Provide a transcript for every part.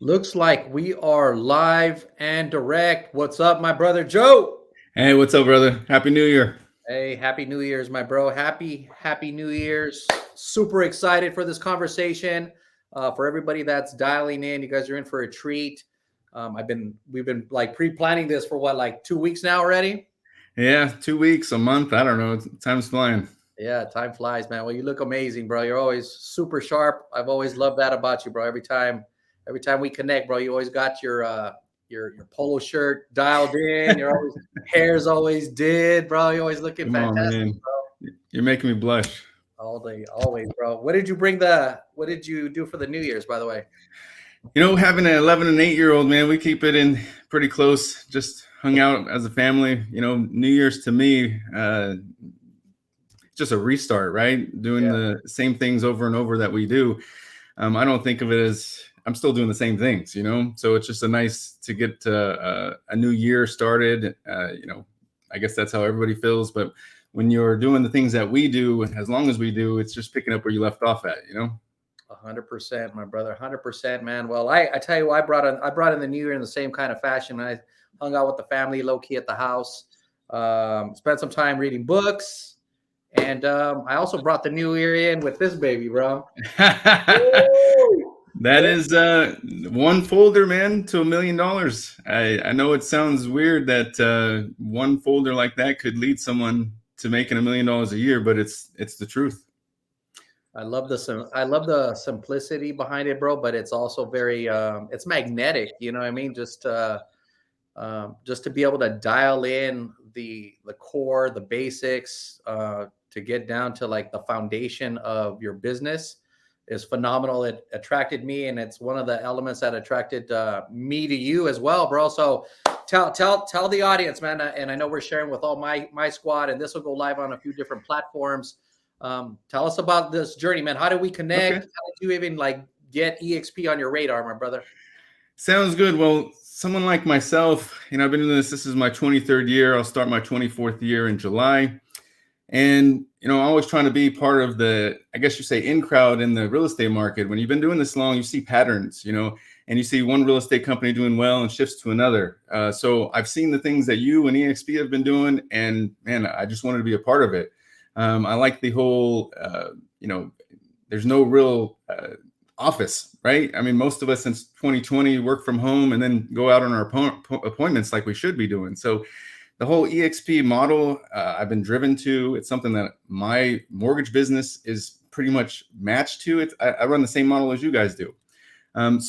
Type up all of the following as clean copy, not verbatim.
Looks like we are live and direct. What's up, my brother Joe? Hey, what's up, brother? Happy New Year. Hey, happy New Year's, my bro. Happy New Year's. Super excited for this conversation. For everybody that's dialing in, you guys are in for a treat. We've been like pre-planning this for what, like 2 weeks now already? Yeah, 2 weeks, a month. I don't know. Time's flying. Yeah, time flies, man. Well, you look amazing, bro. You're always super sharp. I've always loved that about you, bro. Every time we connect, bro, you always got your polo shirt dialed in. Your always hair's always did, bro. You're always looking Come on, fantastic, man. You're making me blush. all day, always, bro. What did you do for the New Year's, by the way? Having an 11 and 8 year old, man, we keep it in pretty close. Just hung out as a family. New Year's to me, just a restart, right? Doing Yeah, the same things over and over that we do. I don't think of it as I'm still doing the same things. So it's just a nice to get a new year started. I guess that's how everybody feels. But when you're doing the things that we do, as long as we do, it's just picking up where you left off at. 100%, my brother. 100%, man. Well, I tell you, I brought in the New Year in the same kind of fashion. I hung out with the family, low key at the house. Spent some time reading books. And I also brought the new year in with this baby, bro. Woo! That is one folder, man, to $1 million. I know it sounds weird that one folder like that could lead someone to making $1 million a year, but it's the truth. I love the simplicity behind it, bro. But it's also very it's magnetic. You know what I mean? Just to be able to dial in the core, the basics, to get down to like the foundation of your business is phenomenal. It attracted me, and it's one of the elements that attracted me to you as well, bro. So tell the audience, man. And I know we're sharing with all my squad, and this will go live on a few different platforms. Tell us about this journey, man. How did we connect? Okay. How did you even like get EXP on your radar, my brother? Sounds good. Well, someone like myself, I've been doing this. This is my 23rd year. I'll start my 24th year in July. And, always trying to be part of the, I guess you say, in crowd in the real estate market. When you've been doing this long, you see patterns, and you see one real estate company doing well and shifts to another. So I've seen the things that you and EXP have been doing, and man, I just wanted to be a part of it. I like the whole, there's no real office, right? I mean, most of us since 2020 work from home and then go out on our appointments like we should be doing. So the whole EXP model I've been driven to. It's something that my mortgage business is pretty much matched to. I run the same model as you guys do. And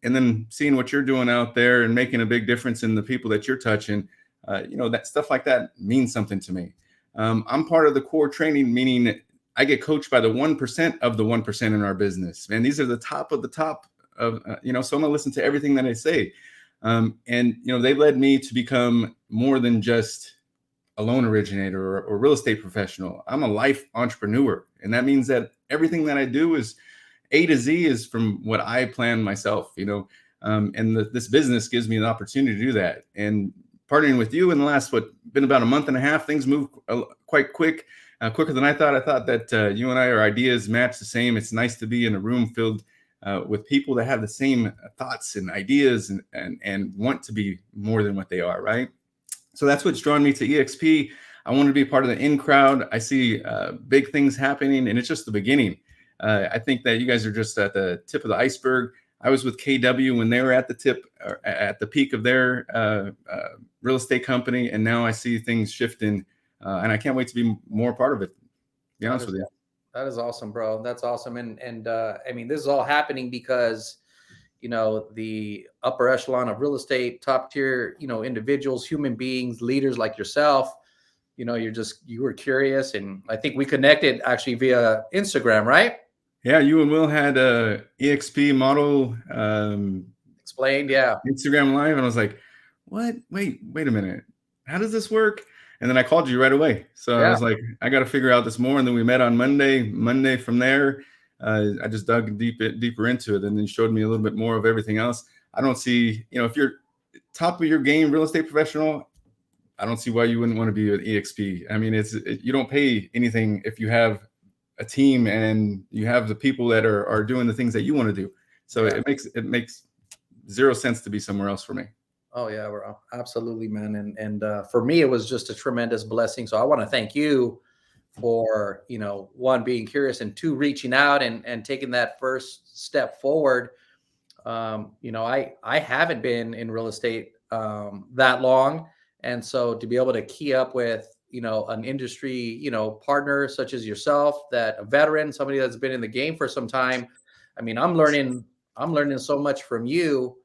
then seeing what you're doing out there and making a big difference in the people that you're touching, that stuff like that means something to me. I'm part of the core training, meaning I get coached by the 1% of the 1% in our business. And these are the top of the top of, so I'm going to listen to everything that I say. And they led me to become more than just a loan originator or real estate professional. I'm a life entrepreneur, and that means that everything that I do is A to Z is from what I plan myself. And this business gives me the opportunity to do that. And partnering with you in the last been about a month and a half, things move quite quick, quicker than I thought. I thought that you and I, our ideas match the same. It's nice to be in a room filled with people that have the same thoughts and ideas and want to be more than what they are, right? So that's what's drawn me to EXP. I want to be part of the in crowd. I see big things happening, and it's just the beginning. I think that you guys are just at the tip of the iceberg. I was with KW when they were at the tip, or at the peak of their real estate company, and now I see things shifting, and I can't wait to be more part of it. To be That honest is with you. that is awesome, bro. That's awesome. And I mean, this is all happening because the upper echelon of real estate, top tier, individuals, human beings, leaders like yourself. You were curious, and I think we connected actually via Instagram, right? Yeah, you and Will had a EXP model Explained, yeah. Instagram live, and I was like, "What? Wait a minute. How does this work?" And then I called you right away. So I Yeah. was like, "I got to figure out this more." And then we met on Monday. Monday from there, I just dug deeper into it, and then showed me a little bit more of everything else. I don't see, if you're top of your game, real estate professional, I don't see why you wouldn't want to be with EXP. I mean, you don't pay anything if you have a team and you have the people that are doing the things that you want to do. So Yeah. it makes zero sense to be somewhere else for me. Oh yeah, we're absolutely, man. And for me, it was just a tremendous blessing. So I want to thank you for, one, being curious, and two, reaching out and taking that first step forward. I haven't been in real estate that long, and so to be able to key up with an industry partner such as yourself, that a veteran, somebody that's been in the game for some time. I mean, I'm learning so much from you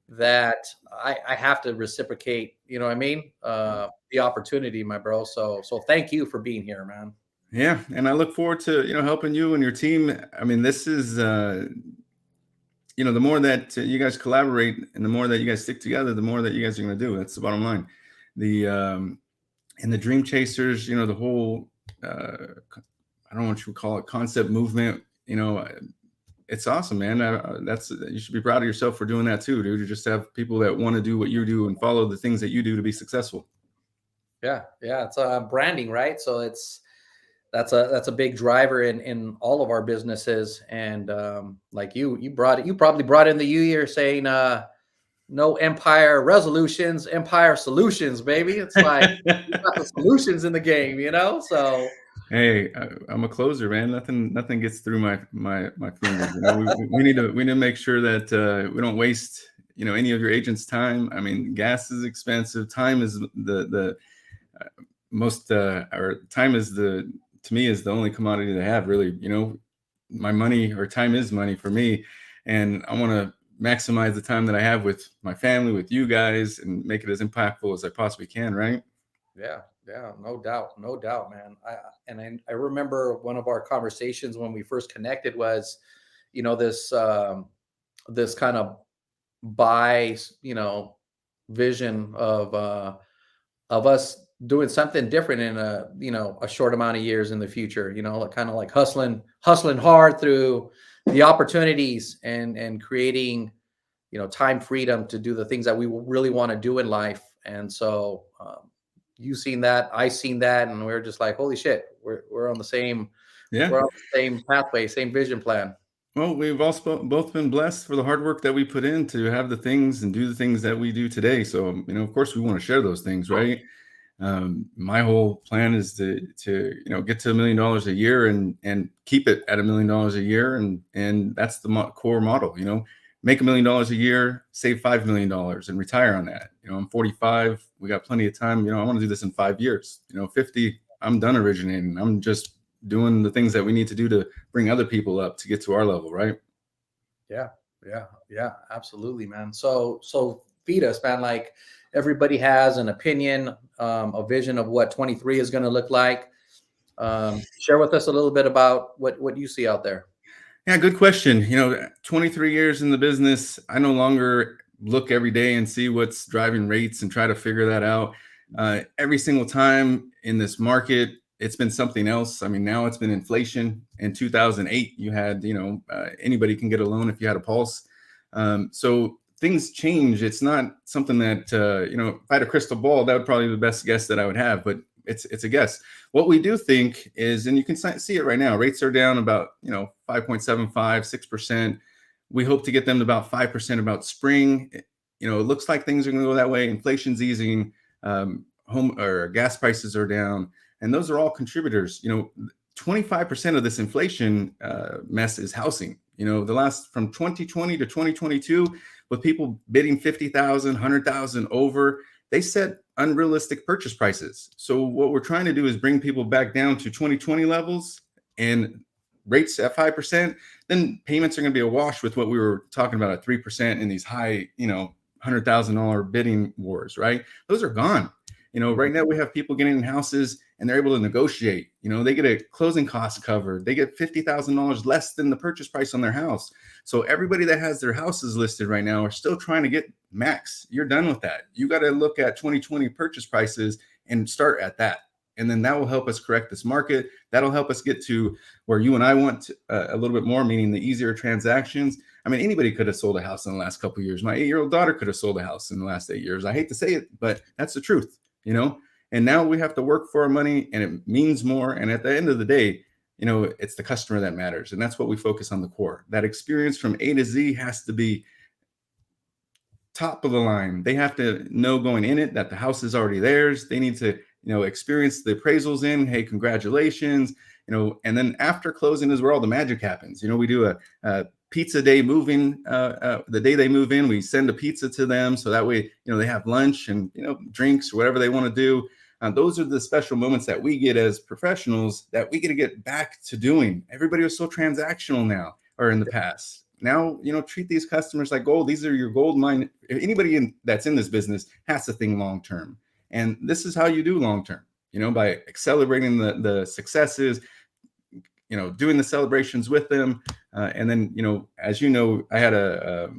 that I have to reciprocate. You know what I mean? The opportunity, my bro. So thank you for being here, man. Yeah, and I look forward to helping you and your team. I mean, this is the more that you guys collaborate and the more that you guys stick together, the more that you guys are going to do. That's the bottom line. The and the dream chasers, the whole I don't know what you would call it, concept movement. It's awesome, man. That's you should be proud of yourself for doing that too, dude. To just have people that want to do what you do and follow the things that you do to be successful. Yeah, yeah. It's branding, right? So that's a big driver in all of our businesses. And like you probably brought in the new year saying no empire resolutions, empire solutions, baby. It's like we got the solutions in the game. So Hey, I'm a closer, man. Nothing gets through my fingers. We need to make sure that we don't waste any of your agents' time. I mean, gas is expensive. Time is the most or time is the to me is the only commodity they have, really. My money or time is money for me, and I want to maximize the time that I have with my family, with you guys, and make it as impactful as I possibly can, right? yeah, yeah, no doubt, man. I remember one of our conversations when we first connected was, this kind of buy, vision of us doing something different in a short amount of years in the future. Like, kind of like hustling hard through the opportunities and creating time freedom to do the things that we really want to do in life. And so you seen that, I seen that, and we're just like, holy shit, we're on the same Yeah. we're on the same pathway, same vision plan. Well, we've also both been blessed for the hard work that we put in to have the things and do the things that we do today. So, of course, we want to share those things, right? My whole plan is to get to $1 million a year and keep it at $1 million a year, and that's the core model. Make $1 million a year, save $5 million, and retire on that. I'm 45. We got plenty of time. I want to do this in 5 years. 50, I'm done originating. I'm just doing the things that we need to do to bring other people up to get to our level, right? Yeah, yeah, yeah, absolutely, man. So feed us, man. Like, everybody has an opinion, a vision of what 23 is going to look like. Share with us a little bit about what you see out there. Yeah, good question. 23 years in the business, I no longer look every day and see what's driving rates and try to figure that out. Every single time in this market, it's been something else. I mean, now it's been inflation. In 2008, you had, anybody can get a loan if you had a pulse. So things change. It's not something that, if I had a crystal ball, that would probably be the best guess that I would have, but it's a guess. What we do think is, and you can see it right now, rates are down about 5.75, 6%. We hope to get them to about 5% about spring. It looks like things are going to go that way. Inflation's easing, home or gas prices are down, and those are all contributors. 25% of this inflation mess is housing. The last from 2020 to 2022, with people bidding 50,000, 100,000 over, they set unrealistic purchase prices. So what we're trying to do is bring people back down to 2020 levels and rates at 5%. Then payments are going to be a wash with what we were talking about at 3% in these high, $100,000 bidding wars, right? Those are gone. Right now we have people getting in houses and they're able to negotiate. They get a closing cost covered. They get $50,000 less than the purchase price on their house. So everybody that has their houses listed right now are still trying to get max. You're done with that. You got to look at 2020 purchase prices and start at that. And then that will help us correct this market. That'll help us get to where you and I want a little bit more, meaning the easier transactions. I mean, anybody could have sold a house in the last couple of years. My 8-year-old daughter could have sold a house in the last 8 years. I hate to say it, but that's the truth. And now we have to work for our money, and it means more. And at the end of the day, it's the customer that matters. And that's what we focus on, the core. That experience from A to Z has to be top of the line. They have to know going in it that the house is already theirs. They need to, experience the appraisals in, hey, congratulations, and then after closing is where all the magic happens. We do a pizza day moving, the day they move in, we send a pizza to them. So that way, they have lunch and, drinks, whatever they want to do. Those are the special moments that we get as professionals that we get to get back to doing. Everybody was so transactional now, or in the past. Now, treat these customers like gold. These are your gold mine. Anybody that's in this business has to think long term. And this is how you do long term, by accelerating the successes, doing the celebrations with them. And then, as I had a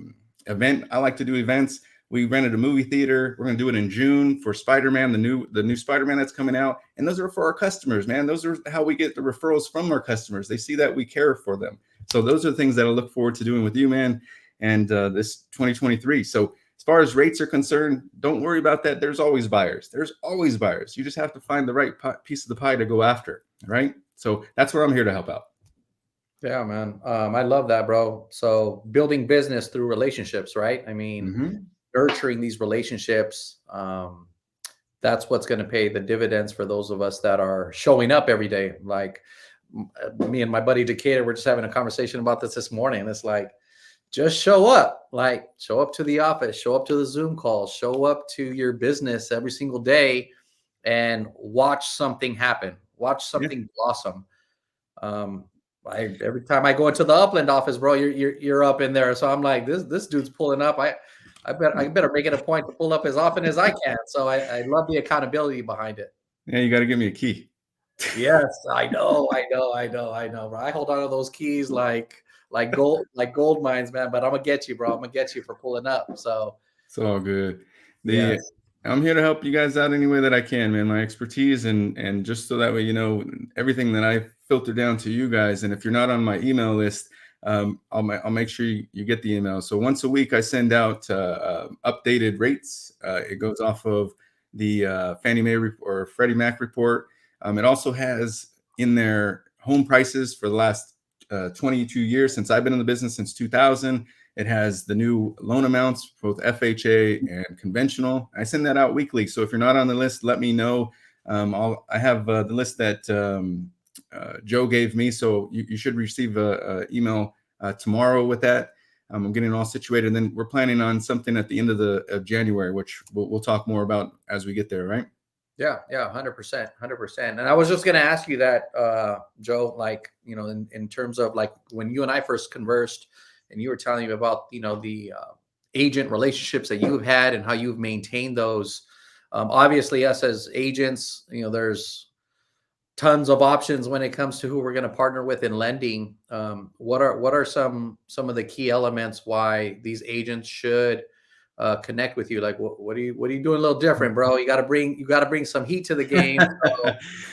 event. I like to do events. We rented a movie theater. We're going to do it in June for Spider-Man, the new Spider-Man that's coming out. And those are for our customers, man. Those are how we get the referrals from our customers. They see that we care for them. So those are the things that I look forward to doing with you, man. And this 2023. So as far as rates are concerned, don't worry about that. There's always buyers. There's always buyers. You just have to find the right piece of the pie to go after, right? So that's where I'm here to help out. Yeah, man. I love that, bro. So building business through relationships, right? I mean, nurturing these relationships, that's what's going to pay the dividends for those of us that are showing up every day. Like me and my buddy Decatur, we're just having a conversation about this morning. It's like, just show up, like show up to the office, show up to the Zoom calls, show up to your business every single day and watch something happen, watch something blossom. Every time I go into the Upland office, bro, you're up in there. So I'm like, this dude's pulling up. I better make it a point to pull up as often as I can. So I love the accountability behind it. Yeah, you got to give me a key. Yes, I know, bro. I hold on to those keys like gold mines, man. But I'm gonna get you, bro. I'm gonna get you for pulling up. So it's all good. Yes. I'm here to help you guys out any way that I can, man. My expertise and just so that way everything that I filter down to you guys. And if you're not on my email list, I'll make sure you get the email. So once a week I send out updated rates. It goes off of the Fannie Mae or Freddie Mac report. It also has in there home prices for the last 22 years since I've been in the business, since 2000. It has the new loan amounts, both FHA and conventional. I send that out weekly. So if you're not on the list, let me know. I have the list that Joe gave me. So you should receive an email tomorrow with that. I'm getting it all situated. And then we're planning on something at the end of January, which we'll talk more about as we get there, right? Yeah, 100%. And I was just going to ask you that, Joe, like, in terms of like when you and I first conversed and you were telling me about, the agent relationships that you've had and how you've maintained those. Obviously, us as agents, there's tons of options when it comes to who we're going to partner with in lending. What are some of the key elements why these agents should connect with you? Like, what are you doing a little different, bro? You got to bring some heat to the game.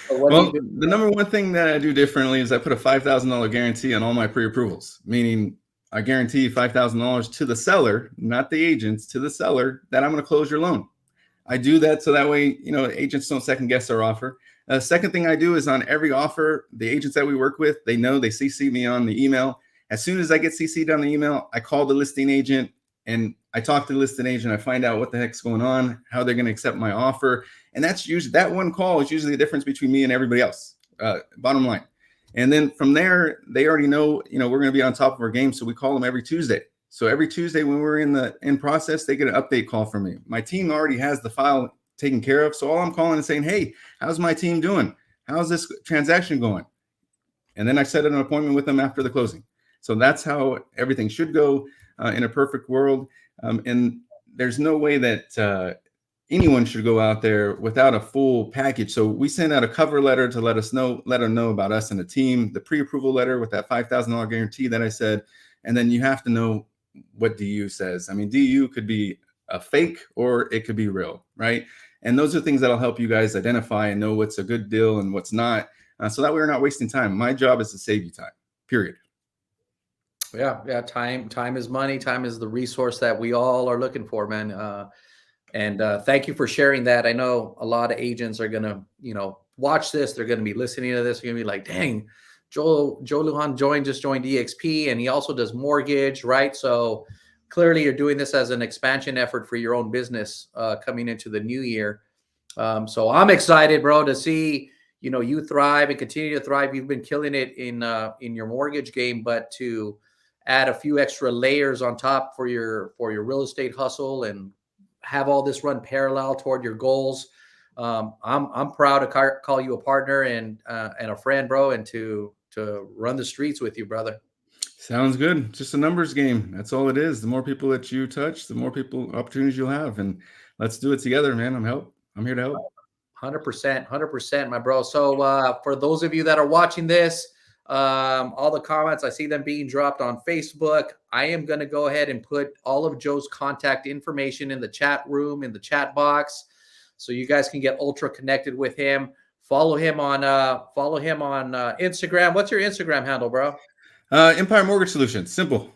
Well, the number one thing that I do differently is I put a $5,000 guarantee on all my pre-approvals, meaning I guarantee $5,000 to the seller, not the agents, to the seller, that I'm going to close your loan. I do that so that way, agents don't second guess our offer. Second thing I do is on every offer, the agents that we work with, they know, they CC me on the email. As soon as I get CC'd on the email, I call the listing agent and I talk to the listing agent. I find out what the heck's going on, how they're going to accept my offer. And that's usually, that one call is usually the difference between me and everybody else, bottom line. And then from there, they already know, we're going to be on top of our game. So we call them every Tuesday. So every Tuesday when we're in process, they get an update call from me. My team already has the file taken care of. So all I'm calling is saying, hey, how's my team doing? How's this transaction going? And then I set an appointment with them after the closing. So that's how everything should go in a perfect world. And there's no way that anyone should go out there without a full package. So we send out a cover letter to let them know about us and the team, the pre-approval letter with that $5,000 guarantee that I said. And then you have to know what DU says. I mean, DU could be a fake or it could be real, right? And those are things that'll help you guys identify and know what's a good deal and what's not, so that we're not wasting time. My job is to save you time, period. Yeah. Time is money. Time is the resource that we all are looking for, man. And thank you for sharing that. I know a lot of agents are going to, watch this. They're going to be listening to this. They're going to be like, dang, Joe Lujan just joined EXP, and he also does mortgage, right? So clearly you're doing this as an expansion effort for your own business coming into the new year. So I'm excited, bro, to see you thrive and continue to thrive. You've been killing it in your mortgage game, but to add a few extra layers on top for your real estate hustle and have all this run parallel toward your goals. I'm proud to call you a partner and a friend, bro, and to run the streets with you, brother. Sounds good. Just a numbers game. That's all it is. The more people that you touch, the more people opportunities you'll have. And let's do it together, man. I'm here to help. 100%, my bro. So for those of you that are watching this, all the comments, I see them being dropped on Facebook. I am going to go ahead and put all of Joe's contact information in the chat room, in the chat box, so you guys can get ultra connected with him. Follow him on Instagram. What's your Instagram handle, bro? Empire Mortgage Solutions. Simple.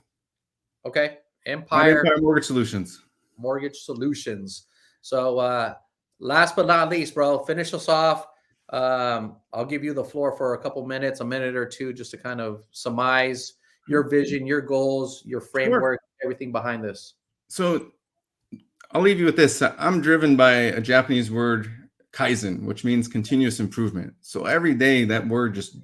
Okay. Empire Mortgage Solutions. Mortgage Solutions. So last but not least, bro, finish us off. I'll give you the floor for a couple minutes, a minute or two, just to kind of surmise your vision, your goals, your framework, everything behind this. So I'll leave you with this. I'm driven by a Japanese word, kaizen, which means continuous improvement. So every day that word just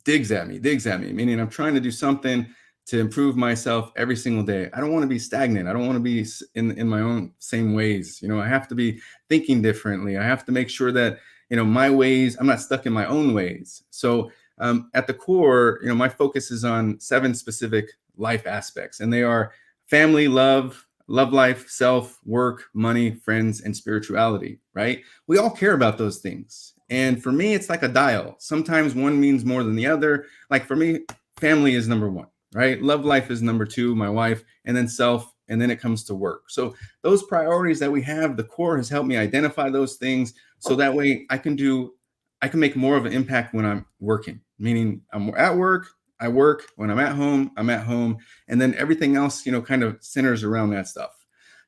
digs at me, meaning I'm trying to do something to improve myself every single day. I don't want to be stagnant. I don't want to be in my own same ways. I have to be thinking differently. I have to make sure that, my ways, I'm not stuck in my own ways. So at the core, my focus is on 7 specific life aspects, and they are family, love life, self, work, money, friends, and spirituality, right? We all care about those things. And for me, it's like a dial. Sometimes one means more than the other. Like for me, family is number 1, right? Love life is number 2, my wife, and then self, and then it comes to work. So those priorities that we have, the core has helped me identify those things, so that way I can make more of an impact when I'm working, meaning I'm at work, I work. When I'm at home, I'm at home. And then everything else, kind of centers around that stuff.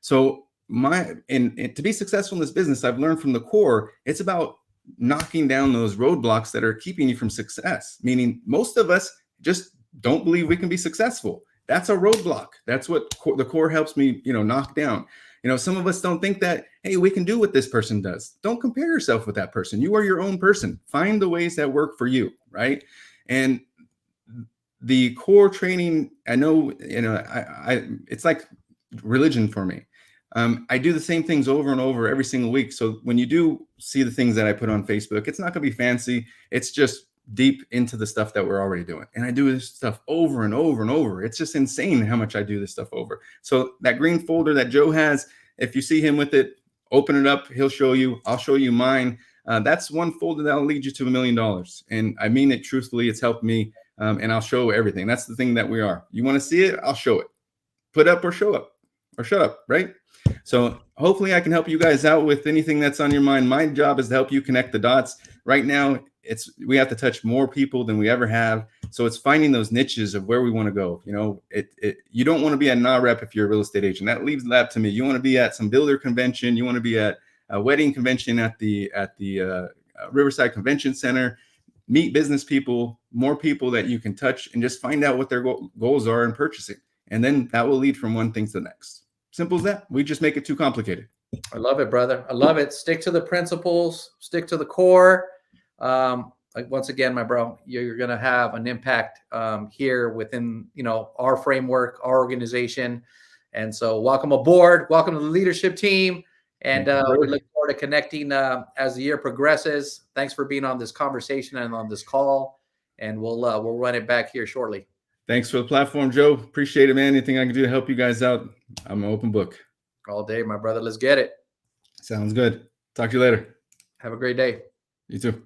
So and to be successful in this business, I've learned from the core, it's about knocking down those roadblocks that are keeping you from success. Meaning most of us just don't believe we can be successful. That's a roadblock. That's what the core helps me, knock down. Some of us don't think that, hey, we can do what this person does. Don't compare yourself with that person. You are your own person. Find the ways that work for you, right? And the core training, I know, it's like religion for me. I do the same things over and over every single week. So when you do see the things that I put on Facebook, it's not going to be fancy. It's just deep into the stuff that we're already doing. And I do this stuff over and over and over. It's just insane how much I do this stuff over. So that green folder that Joe has, if you see him with it, open it up. He'll show you. I'll show you mine. That's one folder that'll lead you to $1 million. And I mean it truthfully. It's helped me. And I'll show everything. That's the thing that we are. You want to see it? I'll show it. Put up or show up or shut up, right? So hopefully I can help you guys out with anything that's on your mind. My job is to help you connect the dots. Right now, we have to touch more people than we ever have. So it's finding those niches of where we want to go. You don't want to be at NAREP if you're a real estate agent. That leaves that to me. You want to be at some builder convention. You want to be at a wedding convention at the Riverside Convention Center. Meet business people, more people that you can touch, and just find out what their goals are in purchasing. And then that will lead from one thing to the next. Simple as that. We just make it too complicated. I love it, brother. I love it. Stick to the principles, stick to the core. Once again, my bro, you're going to have an impact here within, our framework, our organization. And so welcome aboard. Welcome to the leadership team. And we look forward to connecting as the year progresses. Thanks for being on this conversation and on this call. And we'll run it back here shortly. Thanks for the platform, Joe. Appreciate it, man. Anything I can do to help you guys out, I'm an open book. All day, my brother. Let's get it. Sounds good. Talk to you later. Have a great day. You too.